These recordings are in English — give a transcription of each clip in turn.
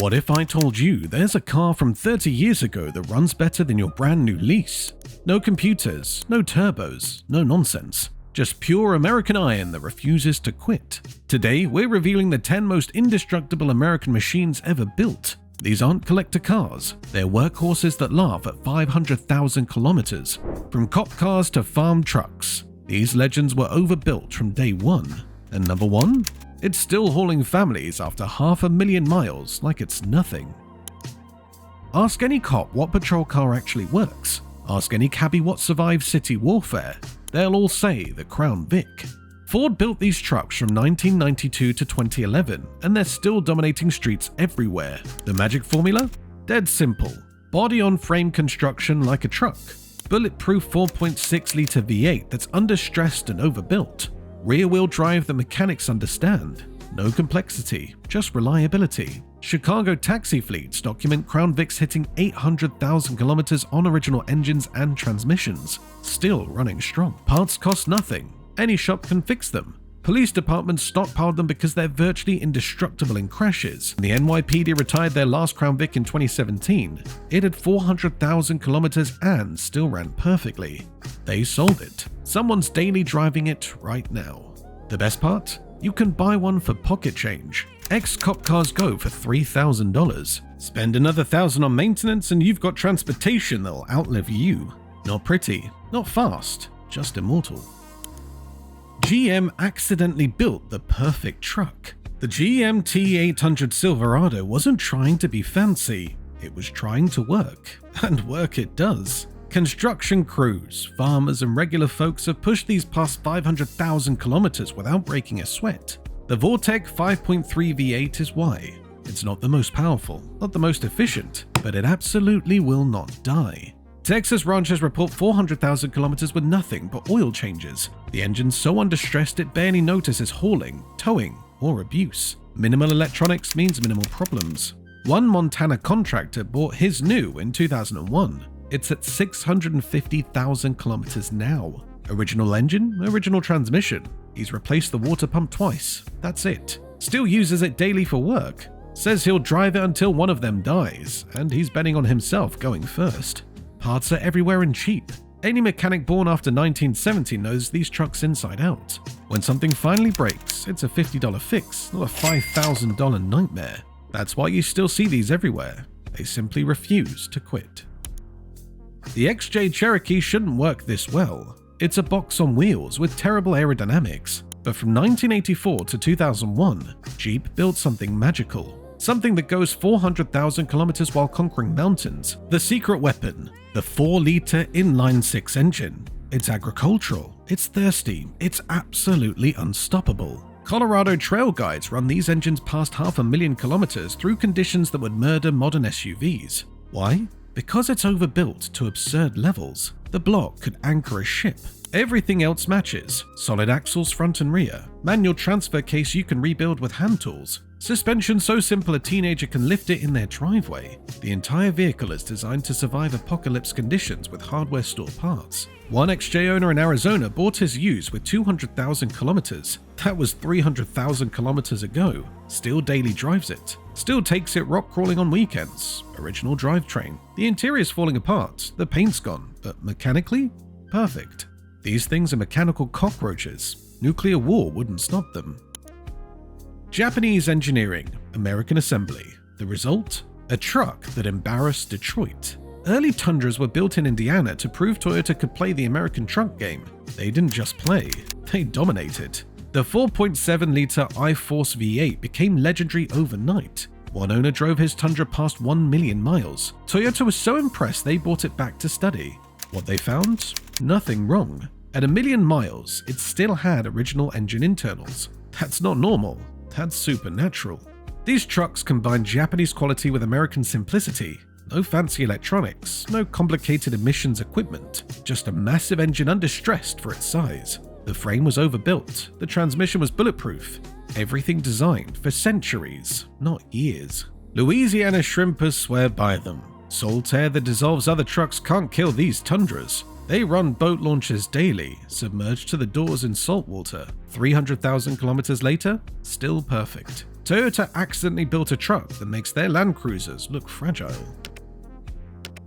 What if I told you there's a car from 30 years ago that runs better than your brand new lease? No computers, no turbos, no nonsense. Just pure American iron that refuses to quit. Today, we're revealing the 10 most indestructible American machines ever built. These aren't collector cars, they're workhorses that laugh at 500,000 kilometers. From cop cars to farm trucks, these legends were overbuilt from day one. And number one? It's still hauling families after 500,000 miles like it's nothing. Ask any cop what patrol car actually works. Ask any cabbie what survives city warfare. They'll all say the Crown Vic. Ford built these trucks from 1992 to 2011, and they're still dominating streets everywhere. The magic formula? Dead simple. Body-on-frame construction like a truck. Bulletproof 4.6-liter V8 that's understressed and overbuilt. Rear-wheel drive that mechanics understand. No complexity, just reliability. Chicago taxi fleets document Crown Vics hitting 800,000 kilometers on original engines and transmissions, still running strong. Parts cost nothing. Any shop can fix them. Police departments stockpiled them because they're virtually indestructible in crashes. The NYPD retired their last Crown Vic in 2017. It had 400,000 kilometers and still ran perfectly. They sold it. Someone's daily driving it right now. The best part? You can buy one for pocket change. Ex-cop cars go for $3,000. Spend another $1,000 on maintenance and you've got transportation that'll outlive you. Not pretty, not fast, just immortal. GM accidentally built the perfect truck. The GM T800 Silverado wasn't trying to be fancy, it was trying to work. And work it does. Construction crews, farmers, and regular folks have pushed these past 500,000 kilometers without breaking a sweat. The Vortec 5.3 V8 is why. It's not the most powerful, not the most efficient, but it absolutely will not die. Texas ranchers report 400,000 kilometers with nothing but oil changes. The engine's so understressed it barely notices hauling, towing, or abuse. Minimal electronics means minimal problems. One Montana contractor bought his new in 2001. It's at 650,000 kilometers now. Original engine, original transmission. He's replaced the water pump twice. That's it. Still uses it daily for work. Says he'll drive it until one of them dies, and he's betting on himself going first. Parts are everywhere and cheap. Any mechanic born after 1970 knows these trucks inside out. When something finally breaks, it's a $50 fix, not a $5,000 nightmare. That's why you still see these everywhere. They simply refuse to quit. The XJ Cherokee shouldn't work this well. It's a box on wheels with terrible aerodynamics. But from 1984 to 2001, Jeep built something magical. Something that goes 400,000 kilometers while conquering mountains. The secret weapon, the 4-liter inline-6 engine. It's agricultural, it's thirsty, it's absolutely unstoppable. Colorado trail guides run these engines past 500,000 kilometers through conditions that would murder modern SUVs. Why? Because it's overbuilt to absurd levels. The block could anchor a ship. Everything else matches. Solid axles front and rear. Manual transfer case you can rebuild with hand tools. Suspension so simple a teenager can lift it in their driveway. The entire vehicle is designed to survive apocalypse conditions with hardware store parts. One XJ owner in Arizona bought his used with 200,000 kilometers. That was 300,000 kilometers ago. Still daily drives it. Still takes it rock crawling on weekends. Original drivetrain. The interior's falling apart. The paint's gone. But mechanically? Perfect. These things are mechanical cockroaches. Nuclear war wouldn't stop them. Japanese engineering, American assembly. The result? A truck that embarrassed Detroit. Early Tundras were built in Indiana to prove Toyota could play the American truck game. They didn't just play, they dominated. The 4.7-liter I-Force V8 became legendary overnight. One owner drove his Tundra past 1 million miles. Toyota was so impressed they brought it back to study. What they found? Nothing wrong. At 1 million miles, it still had original engine internals. That's not normal, that's supernatural. These trucks combine Japanese quality with American simplicity. No fancy electronics, no complicated emissions equipment, just a massive engine understressed for its size. The frame was overbuilt, the transmission was bulletproof, everything designed for centuries, not years. Louisiana shrimpers swear by them. Salt air that dissolves other trucks can't kill these Tundras. They run boat launches daily, submerged to the doors in salt water. 300,000 kilometers later, still perfect. Toyota accidentally built a truck that makes their Land Cruisers look fragile.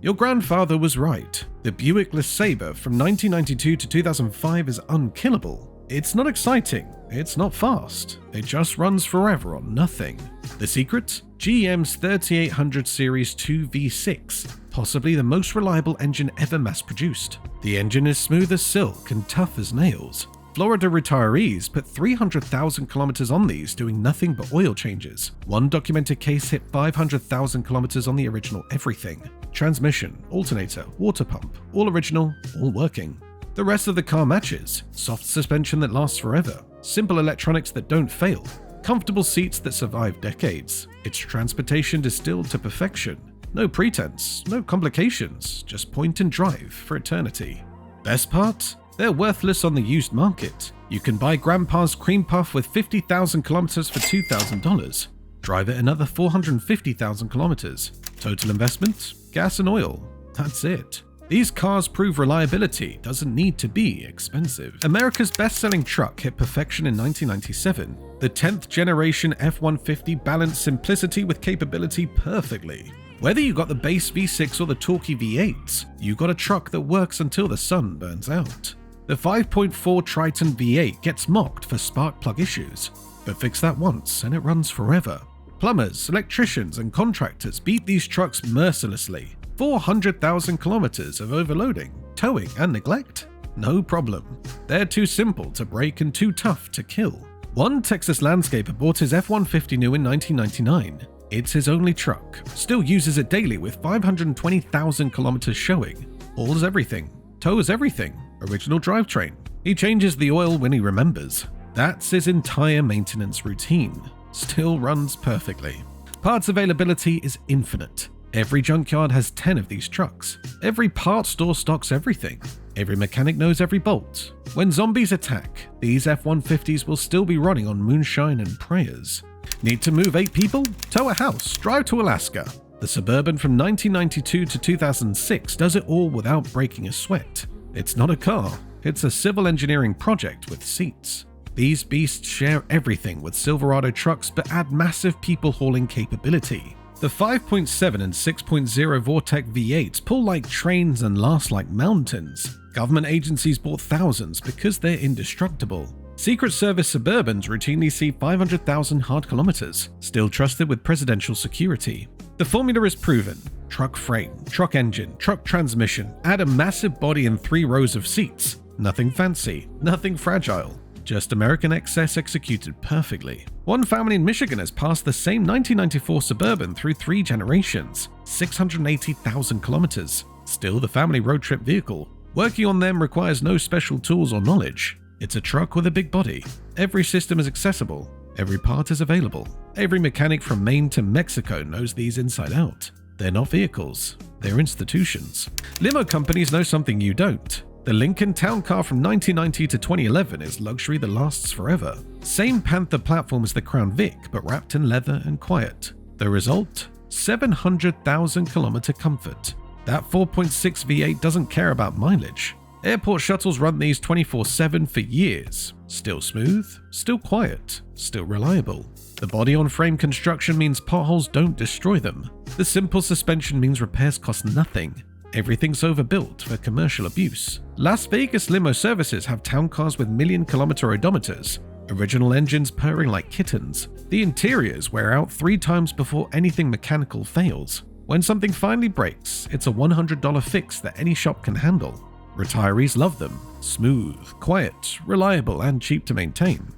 Your grandfather was right. The Buick Les Saber from 1992 to 2005 is unkillable. It's not exciting, it's not fast, it just runs forever on nothing. The secret? GM's 3800 Series 2 V6, possibly the most reliable engine ever mass-produced. The engine is smooth as silk and tough as nails. Florida retirees put 300,000 kilometers on these doing nothing but oil changes. One documented case hit 500,000 kilometers on the original everything. Transmission, alternator, water pump, all original, all working. The rest of the car matches. Soft suspension that lasts forever. Simple electronics that don't fail. Comfortable seats that survive decades. It's transportation distilled to perfection. No pretense, no complications, just point and drive for eternity. Best part? They're worthless on the used market. You can buy Grandpa's Cream Puff with 50,000 kilometers for $2,000. Drive it another 450,000 kilometers. Total investment? Gas and oil. That's it. These cars prove reliability doesn't need to be expensive. America's best-selling truck hit perfection in 1997. The 10th generation F-150 balanced simplicity with capability perfectly. Whether you got the base V6 or the torquey V8s, you got a truck that works until the sun burns out. The 5.4 Triton V8 gets mocked for spark plug issues, but fix that once and it runs forever. Plumbers, electricians, and contractors beat these trucks mercilessly. 400,000 kilometers of overloading, towing, and neglect? No problem. They're too simple to break and too tough to kill. One Texas landscaper bought his F-150 new in 1999. It's his only truck. Still uses it daily with 520,000 kilometers showing. Hauls everything. Tows everything. Original drivetrain. He changes the oil when he remembers. That's his entire maintenance routine. Still runs perfectly. Parts availability is infinite. Every junkyard has 10 of these trucks. Every parts store stocks everything. Every mechanic knows every bolt. When zombies attack, these F-150s will still be running on moonshine and prayers. Need to move 8 people? Tow a house, drive to Alaska. The Suburban from 1992 to 2006 does it all without breaking a sweat. It's not a car, it's a civil engineering project with seats. These beasts share everything with Silverado trucks but add massive people hauling capability. The 5.7 and 6.0 Vortec V8s pull like trains and last like mountains. Government agencies bought thousands because they're indestructible. Secret Service Suburbans routinely see 500,000 hard kilometers, still trusted with presidential security. The formula is proven. Truck frame, truck engine, truck transmission, add a massive body and 3 rows of seats. Nothing fancy, nothing fragile. Just American excess executed perfectly. One family in Michigan has passed the same 1994 Suburban through 3 generations, 680,000 kilometers. Still the family road trip vehicle. Working on them requires no special tools or knowledge. It's a truck with a big body. Every system is accessible. Every part is available. Every mechanic from Maine to Mexico knows these inside out. They're not vehicles, they're institutions. Limo companies know something you don't. The Lincoln Town Car from 1990 to 2011 is luxury that lasts forever. Same Panther platform as the Crown Vic, but wrapped in leather and quiet. The result? 700,000 kilometer comfort. That 4.6 V8 doesn't care about mileage. Airport shuttles run these 24/7 for years. Still smooth, still quiet, still reliable. The body-on-frame construction means potholes don't destroy them. The simple suspension means repairs cost nothing. Everything's overbuilt for commercial abuse. Las Vegas limo services have town cars with million-kilometer odometers. Original engines purring like kittens. The interiors wear out 3 times before anything mechanical fails. When something finally breaks, it's a $100 fix that any shop can handle. Retirees love them. Smooth, quiet, reliable, and cheap to maintain.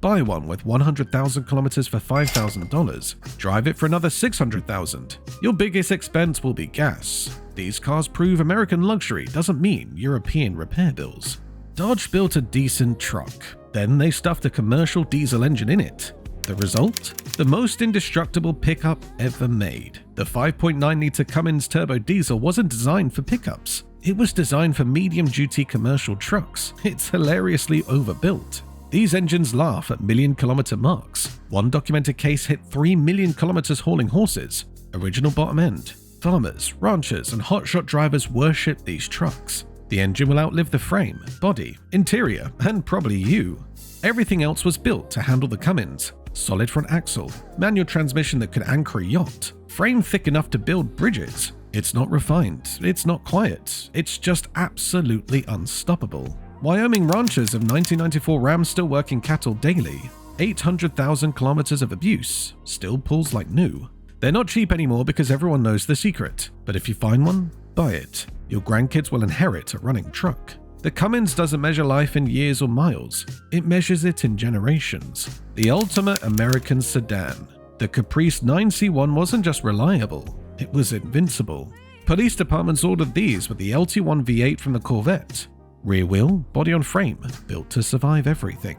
Buy one with 100,000 kilometers for $5,000. Drive it for another 600,000. Your biggest expense will be gas. These cars prove American luxury doesn't mean European repair bills. Dodge built a decent truck. Then they stuffed a commercial diesel engine in it. The result? The most indestructible pickup ever made. The 5.9-liter Cummins turbo diesel wasn't designed for pickups. It was designed for medium-duty commercial trucks. It's hilariously overbuilt. These engines laugh at million-kilometer marks. One documented case hit 3 million kilometers hauling horses. Original bottom end. Farmers, ranchers, and hotshot drivers worship these trucks. The engine will outlive the frame, body, interior, and probably you. Everything else was built to handle the Cummins. solid front axle, manual transmission that could anchor a yacht, frame thick enough to build bridges. It's not refined, it's not quiet, it's just absolutely unstoppable. Wyoming ranchers of 1994 Ram still working cattle daily. 800,000 kilometers of abuse, still pulls like new. They're not cheap anymore because everyone knows the secret, but if you find one, buy it. Your grandkids will inherit a running truck. The Cummins doesn't measure life in years or miles, it measures it in generations. The ultimate American sedan. The Caprice 9C1 wasn't just reliable, it was invincible. Police departments ordered these with the LT1 V8 from the Corvette. Rear wheel, body on frame, built to survive everything.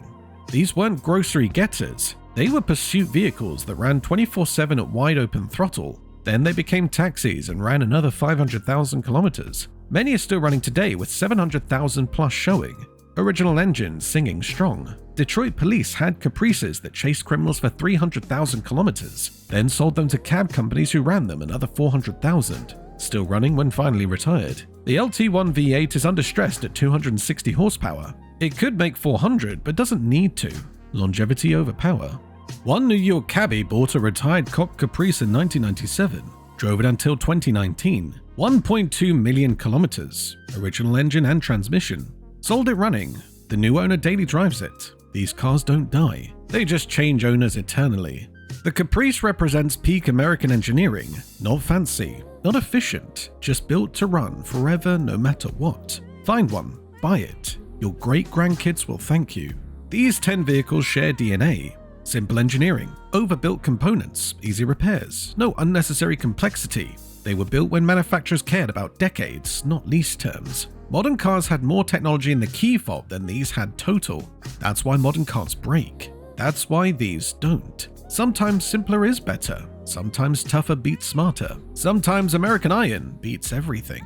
These weren't grocery getters, they were pursuit vehicles that ran 24/7 at wide open throttle. Then they became taxis and ran another 500,000 kilometers. Many are still running today with 700,000 plus showing. Original engines singing strong. Detroit police had Caprices that chased criminals for 300,000 kilometers, then sold them to cab companies who ran them another 400,000. Still running when finally retired. The LT1 V8 is understressed at 260 horsepower. It could make 400 but doesn't need to. Longevity over power. One New York cabbie bought a retired cock Caprice in 1997, drove it until 2019, 1.2 million kilometers, original engine and transmission. Sold it running. The new owner daily drives it. These cars don't die, they just change owners eternally. The Caprice represents peak American engineering, not fancy, not efficient, just built to run forever no matter what. Find one, buy it. Your great-grandkids will thank you. These 10 vehicles share DNA. Simple engineering, overbuilt components, easy repairs, no unnecessary complexity. They were built when manufacturers cared about decades, not lease terms. Modern cars had more technology in the key fob than these had total. That's why modern cars break. That's why these don't. Sometimes simpler is better. Sometimes tougher beats smarter. Sometimes American iron beats everything.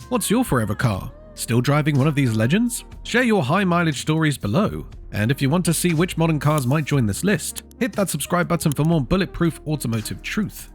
What's your forever car? Still driving one of these legends? Share your high mileage stories below. And if you want to see which modern cars might join this list, hit that subscribe button for more bulletproof automotive truth.